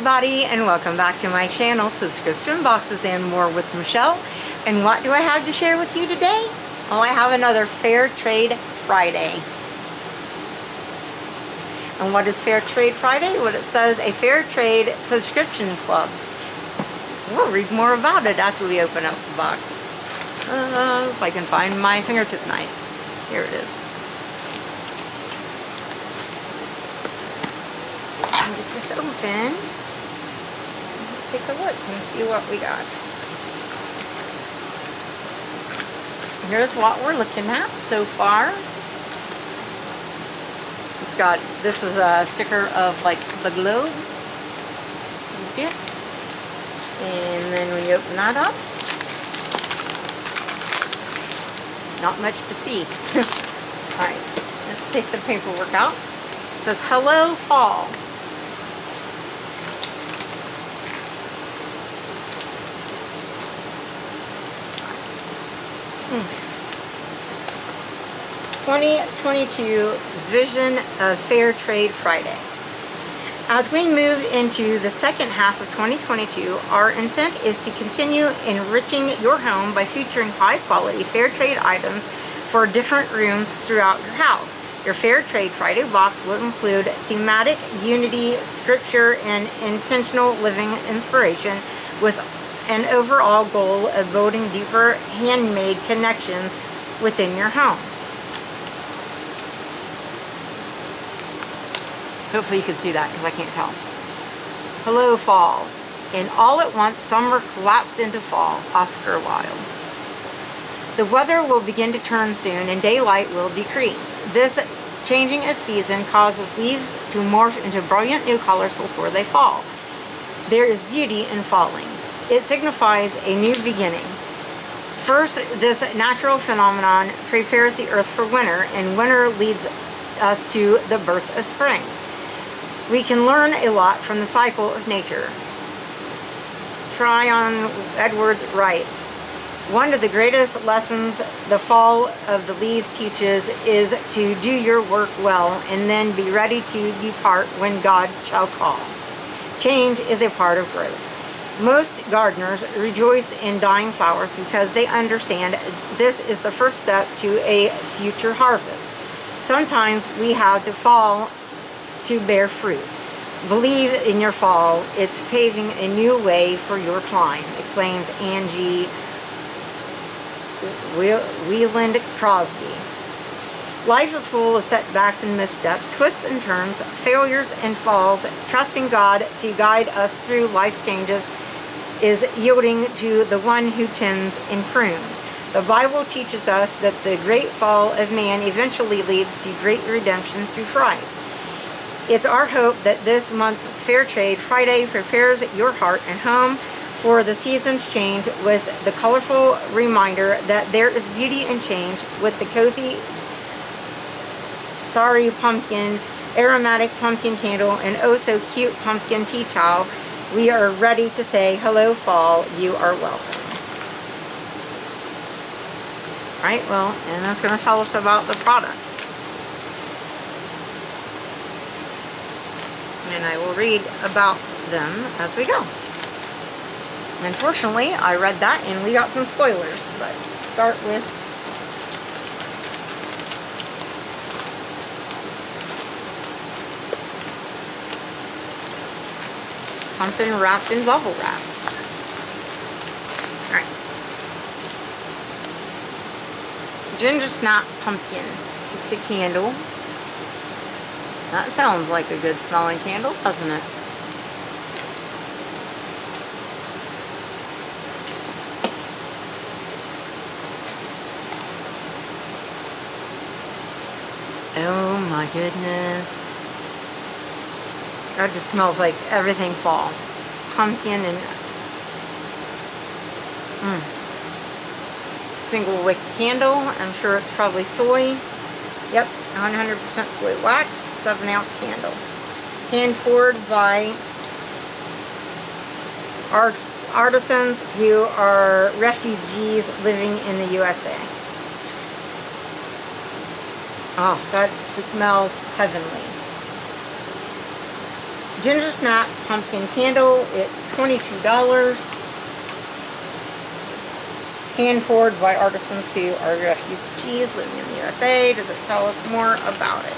everybody, and welcome back to my channel, Subscription Boxes and More with Michelle. And what do I have to share with you today? Well, I have another Fair Trade Friday. And what is Fair Trade Friday? Well, it says a Fair Trade subscription club. We'll read more about it after we open up the box. If I can find my fingertip knife. Here it is. Get this open. Take a look and see what we got. Here's what we're looking at so far. It's got, this is a sticker of like the globe. Can you see it? And then when you open that up, not much to see. Alright, let's take the paperwork out. It says, "Hello, Fall." Hmm. 2022 Vision of Fair Trade Friday. As we move into the second half of 2022, our intent is to continue enriching your home by featuring high-quality fair trade items for different rooms throughout your house. Your Fair Trade Friday box will include thematic unity, scripture, and intentional living inspiration with an overall goal of building deeper handmade connections within your home. Hopefully you can see that because I can't tell. Hello, Fall. And all at once, summer collapsed into fall. Oscar Wilde. The weather will begin to turn soon and daylight will decrease. This changing of season causes leaves to morph into brilliant new colors before they fall. There is beauty in falling. It signifies a new beginning. First, this natural phenomenon prepares the earth for winter, and winter leads us to the birth of spring. We can learn a lot from the cycle of nature. Tryon Edwards writes, "One of the greatest lessons the fall of the leaves teaches is to do your work well and then be ready to depart when God shall call. Change is a part of growth." Most gardeners rejoice in dying flowers because they understand this is the first step to a future harvest. Sometimes we have to fall to bear fruit. Believe in your fall. It's paving a new way for your climb, exclaims Angie Wieland Crosby. Life is full of setbacks and missteps, twists and turns, failures and falls. Trusting God to guide us through life's changes is yielding to the one who tends and prunes. The Bible teaches us that the great fall of man eventually leads to great redemption through Christ. It's our hope that this month's Fair Trade Friday prepares your heart and home for the season's change with the colorful reminder that there is beauty in change with the cozy Sorry Pumpkin, aromatic pumpkin candle, and oh so cute pumpkin tea towel. We are ready to say, hello, Fall, you are welcome. Alright, well, and that's going to tell us about the products. And I will read about them as we go. Unfortunately, I read that and we got some spoilers, but let's start with something wrapped in bubble wrap. Alright. Ginger Snap Pumpkin. It's a candle. That sounds like a good smelling candle, doesn't it? Oh my goodness. That just smells like everything fall. Pumpkin and single wick candle. I'm sure it's probably soy. Yep, 100% soy wax, 7-ounce candle. Hand poured by artisans who are refugees living in the USA. Oh, that smells heavenly. Ginger snap pumpkin candle. It's $22. Hand poured by artisans who are refugees living in the USA. Does it tell us more about it?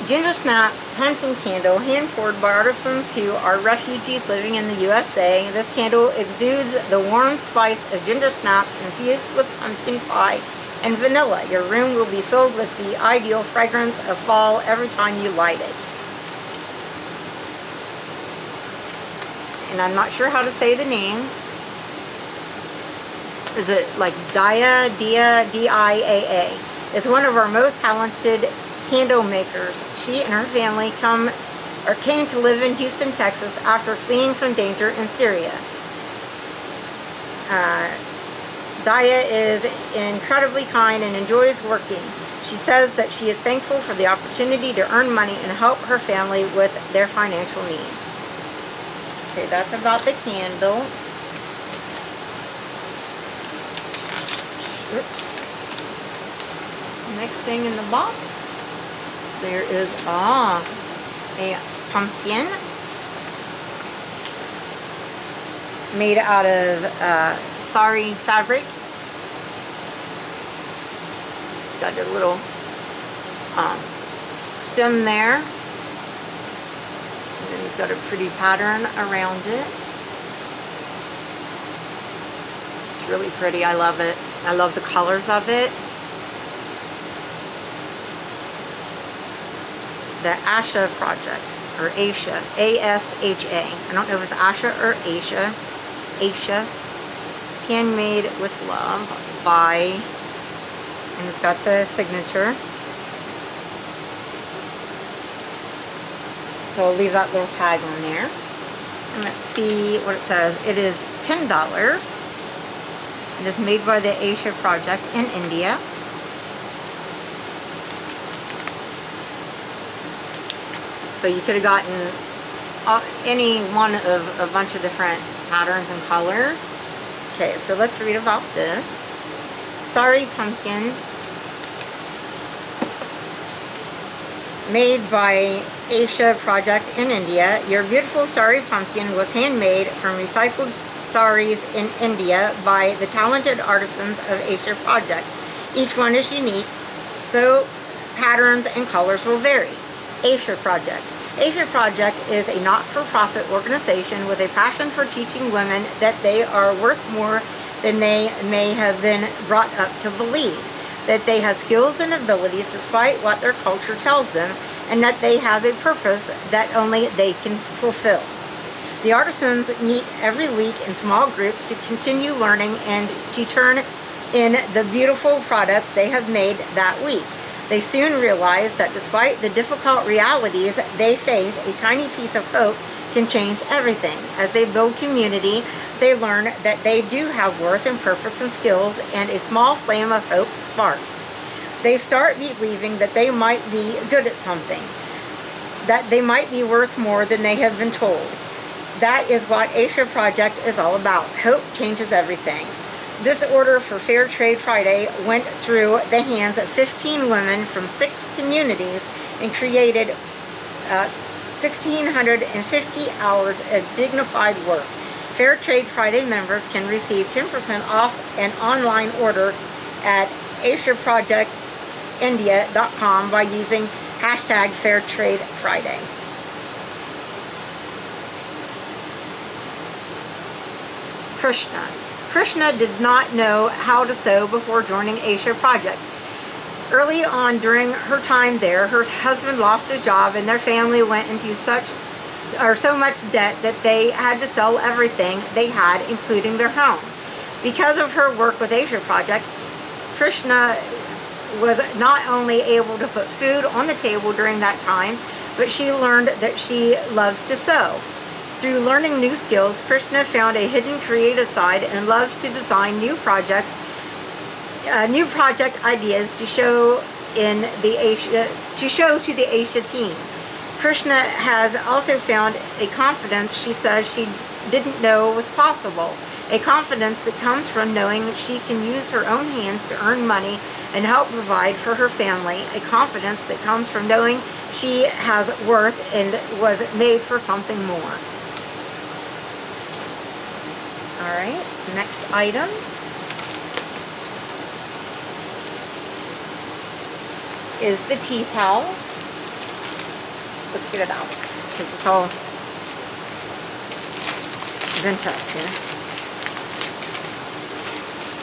Ginger snap pumpkin candle, hand poured by artisans who are refugees living in the USA. This candle exudes the warm spice of ginger snaps infused with pumpkin pie and vanilla. Your room will be filled with the ideal fragrance of fall every time you light it. And I'm not sure how to say the name. Is it like Dia, D-I-A-A? It's one of our most talented candle makers. She and her family came to live in Houston, Texas after fleeing from danger in Syria. Dia is incredibly kind and enjoys working. She says that she is thankful for the opportunity to earn money and help her family with their financial needs. Okay, that's about the candle. Oops. Next thing in the box, there is a pumpkin made out of sari fabric. It's got a little stem there. And then it's got a pretty pattern around it. It's really pretty. I love it. I love the colors of it. The Asha project, or Asha, A-S-H-A. I don't know if it's Asha or Asha. Asha. Handmade with love by, and it's got the signature. So I'll leave that little tag on there. And let's see what it says. It is $10. It is made by the Asha project in India. So you could have gotten any one of a bunch of different patterns and colors. Okay, so let's read about this. Sari pumpkin, made by Asha project in India. Your beautiful sari pumpkin was handmade from recycled saris in India by the talented artisans of Asha project. Each one is unique, so patterns and colors will vary. Asha project. Asha project is a not-for-profit organization with a passion for teaching women that they are worth more than they may have been brought up to believe, that they have skills and abilities despite what their culture tells them, and that they have a purpose that only they can fulfill. The artisans meet every week in small groups to continue learning and to turn in the beautiful products they have made that week. They soon realize that despite the difficult realities they face, a tiny piece of hope can change everything. As they build community, they learn that they do have worth and purpose and skills, and a small flame of hope sparks. They start believing that they might be good at something, that they might be worth more than they have been told. That is what Asha Project is all about. Hope changes everything. This order for Fair Trade Friday went through the hands of 15 women from 6 communities and created 1,650 hours of dignified work. Fair Trade Friday members can receive 10% off an online order at asiaprojectindia.com by using hashtag FairTradeFriday. Krishna did not know how to sew before joining Asha Project. Early on during her time there, her husband lost his job and their family went into so much debt that they had to sell everything they had, including their home. Because of her work with Asha Project, Krishna was not only able to put food on the table during that time, but she learned that she loves to sew. Through learning new skills, Krishna found a hidden creative side and loves to design new project ideas to show to the Asha team. Krishna has also found a confidence. She says she didn't know was possible. A confidence that comes from knowing that she can use her own hands to earn money and help provide for her family. A confidence that comes from knowing she has worth and was made for something more. All right, next item is the tea towel. Let's get it out because it's all bent up here.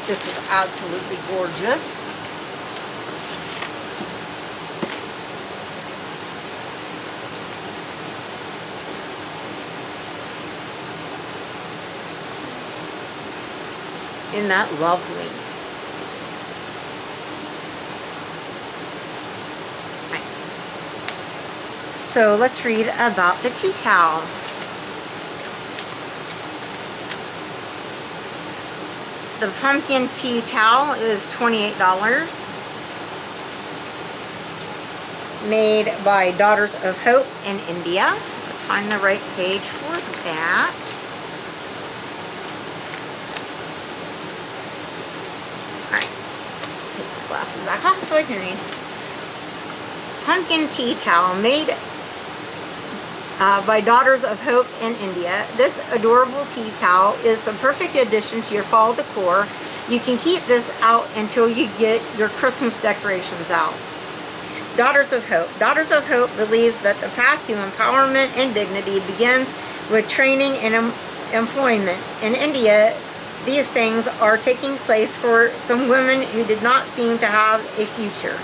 This is absolutely gorgeous. Isn't that lovely? Right. So let's read about the tea towel. The pumpkin tea towel is $28. Made by Daughters of Hope in India. Let's find the right page for that. Alright. Take my glasses back off so I can read. Pumpkin tea towel made by Daughters of Hope in India. This adorable tea towel is the perfect addition to your fall decor. You can keep this out until you get your Christmas decorations out. Daughters of Hope. Daughters of Hope believes that the path to empowerment and dignity begins with training and employment. In India, these things are taking place for some women who did not seem to have a future.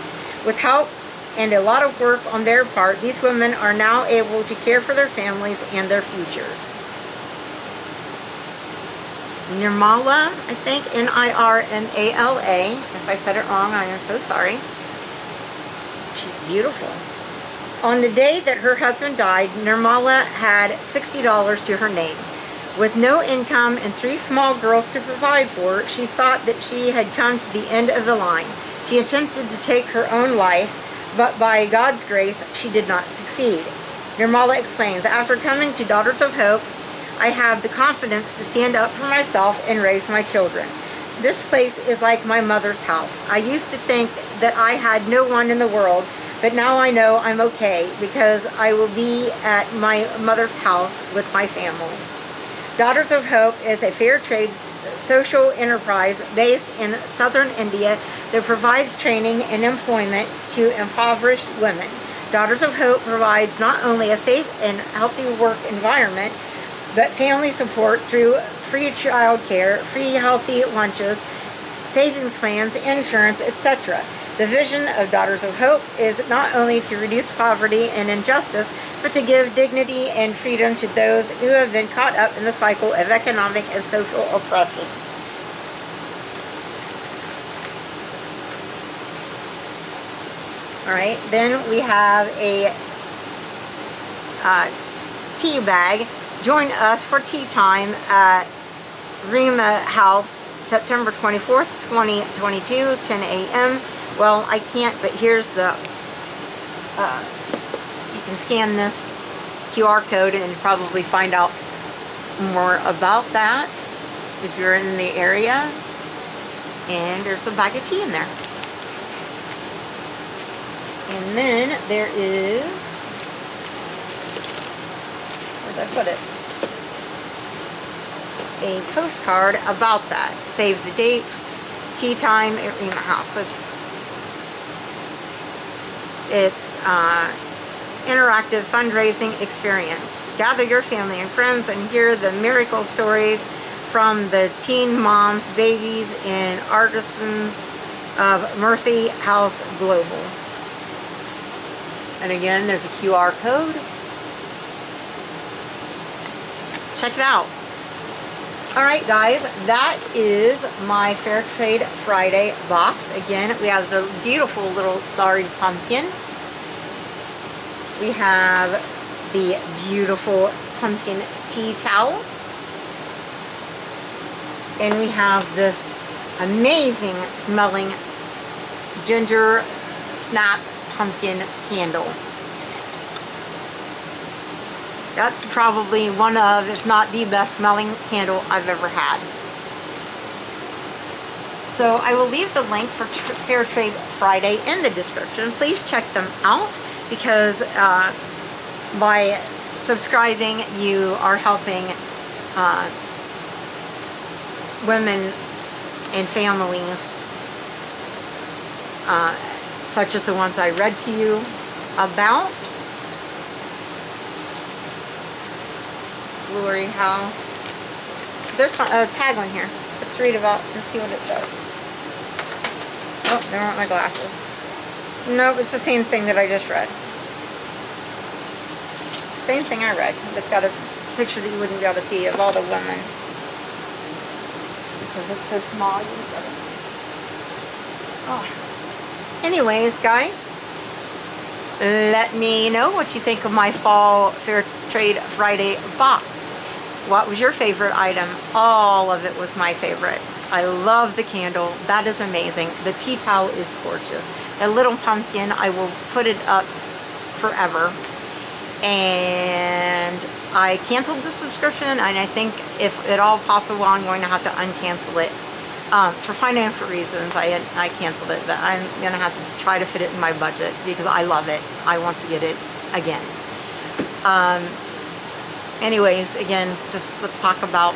With help and a lot of work on their part, these women are now able to care for their families and their futures. Nirmala, I think, Nirmala. If I said it wrong, I am so sorry. She's beautiful. On the day that her husband died, Nirmala had $60 to her name. With no income and 3 small girls to provide for, she thought that she had come to the end of the line. She attempted to take her own life, but by God's grace, she did not succeed. Nirmala explains, after coming to Daughters of Hope, I have the confidence to stand up for myself and raise my children. This place is like my mother's house. I used to think that I had no one in the world, but now I know I'm okay because I will be at my mother's house with my family. Daughters of Hope is a fair trade social enterprise based in southern India that provides training and employment to impoverished women. Daughters of Hope provides not only a safe and healthy work environment, but family support through free child care, free healthy lunches, savings plans, insurance, etc. The vision of Daughters of Hope is not only to reduce poverty and injustice, but to give dignity and freedom to those who have been caught up in the cycle of economic and social oppression. All right, then we have a tea bag. Join us for tea time at Rima House, September 24th, 2022, 10 a.m. Well, I can't, but here's the, you can scan this QR code and probably find out more about that if you're in the area. And there's a bag of tea in there. And then there is, where did I put it? A postcard about that. Save the date, tea time at Rima House. It's interactive fundraising experience. Gather your family and friends and hear the miracle stories from the teen moms, babies, and artisans of Mercy House Global. And again, there's a QR code. Check it out. All right, guys, that is my Fair Trade Friday box. Again, we have the beautiful little sorry pumpkin. We have the beautiful pumpkin tea towel. And we have this amazing smelling ginger snap pumpkin candle. That's probably one of, if not the best smelling candle I've ever had. So I will leave the link for Fair Trade Friday in the description. Please check them out, because by subscribing you are helping women and families such as the ones I read to you about. Glory House. There's a tag on here. Let's read about and see what it says. Oh, there aren't my glasses. No, it's the same thing that I just read. Same thing I read. It's got a picture that you wouldn't be able to see of all the women. Because it's so small, you wouldn't be able to see. Oh. Anyways, guys, let me know what you think of my Fall Fair Trade Friday box. What was your favorite item? All of it was my favorite. I love the candle. That is amazing. The tea towel is gorgeous. The little pumpkin, I will put it up forever. And I canceled the subscription, and I think if at all possible, I'm going to have to uncancel it. For financial reasons, I canceled it, but I'm going to have to try to fit it in my budget because I love it. I want to get it again. Anyways, again, just let's talk about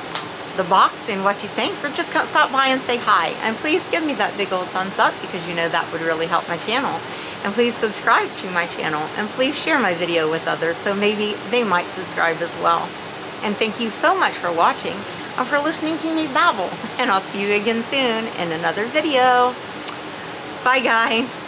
the box and what you think, or just stop by and say hi. And please give me that big old thumbs up, because you know that would really help my channel. And please subscribe to my channel, and please share my video with others so maybe they might subscribe as well. And thank you so much for watching and for listening to me babble. And I'll see you again soon in another video. Bye, guys.